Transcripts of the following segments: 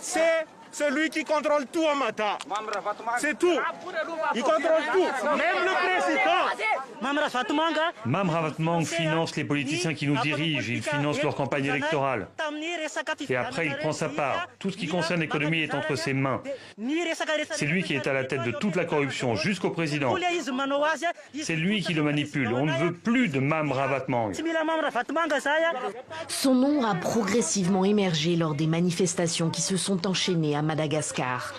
c'est celui qui contrôle tout au Mata. C'est tout. Il contrôle tout. Même le président. Mam Ravatmang finance les politiciens qui nous dirigent, il finance leur campagne électorale. Et après, il prend sa part. Tout ce qui concerne l'économie est entre ses mains. C'est lui qui est à la tête de toute la corruption, jusqu'au président. C'est lui qui le manipule. On ne veut plus de Mam Ravatmang. Son nom a progressivement émergé lors des manifestations qui se sont enchaînées à Madagascar.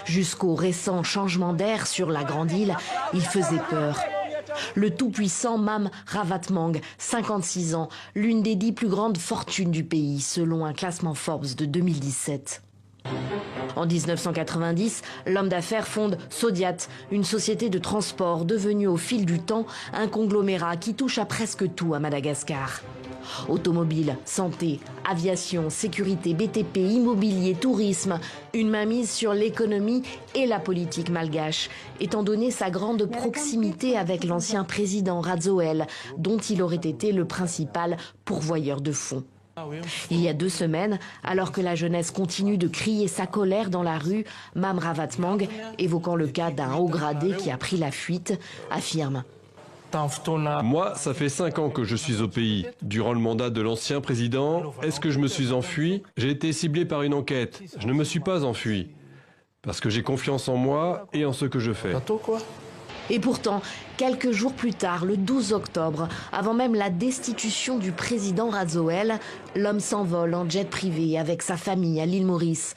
Jusqu'au récent changement d'air sur la Grande Île, il faisait peur. Le tout-puissant Mam Ravatmang, 56 ans, l'une des 10 plus grandes fortunes du pays, selon un classement Forbes de 2017. En 1990, l'homme d'affaires fonde Sodiat, une société de transport devenue au fil du temps un conglomérat qui touche à presque tout à Madagascar. Automobile, santé, aviation, sécurité, BTP, immobilier, tourisme, une mainmise sur l'économie et la politique malgache, étant donné sa grande proximité avec l'ancien président Rajoelina, dont il aurait été le principal pourvoyeur de fonds. Il y a 2 semaines, alors que la jeunesse continue de crier sa colère dans la rue, Mam Ravatmang, évoquant le cas d'un haut gradé qui a pris la fuite, affirme: Moi, ça fait 5 ans que je suis au pays. Durant le mandat de l'ancien président, est-ce que je me suis enfui? J'ai été ciblé par une enquête. Je ne me suis pas enfui. Parce que j'ai confiance en moi et en ce que je fais. Et pourtant, quelques jours plus tard, le 12 octobre, avant même la destitution du président Rajoelina, l'homme s'envole en jet privé avec sa famille à l'île Maurice.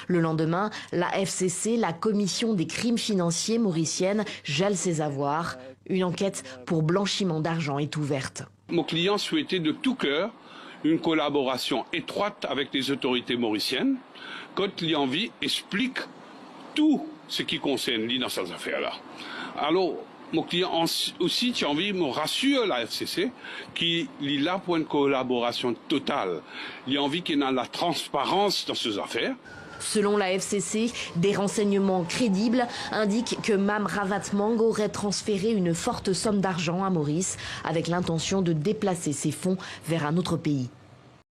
Le lendemain, la FCC, la Commission des crimes financiers mauricienne, gèle ses avoirs. Une enquête pour blanchiment d'argent est ouverte. Mon client souhaitait de tout cœur une collaboration étroite avec les autorités mauriciennes. Quand l'envie explique tout ce qui concerne lui dans ces affaires-là. Alors, mon client aussi, tu as envie, me rassure la FCC qu'il est là pour une collaboration totale. Il a envie qu'il y ait la transparence dans ces affaires. Selon la FCC, des renseignements crédibles indiquent que Mam Ravatmang aurait transféré une forte somme d'argent à Maurice avec l'intention de déplacer ses fonds vers un autre pays.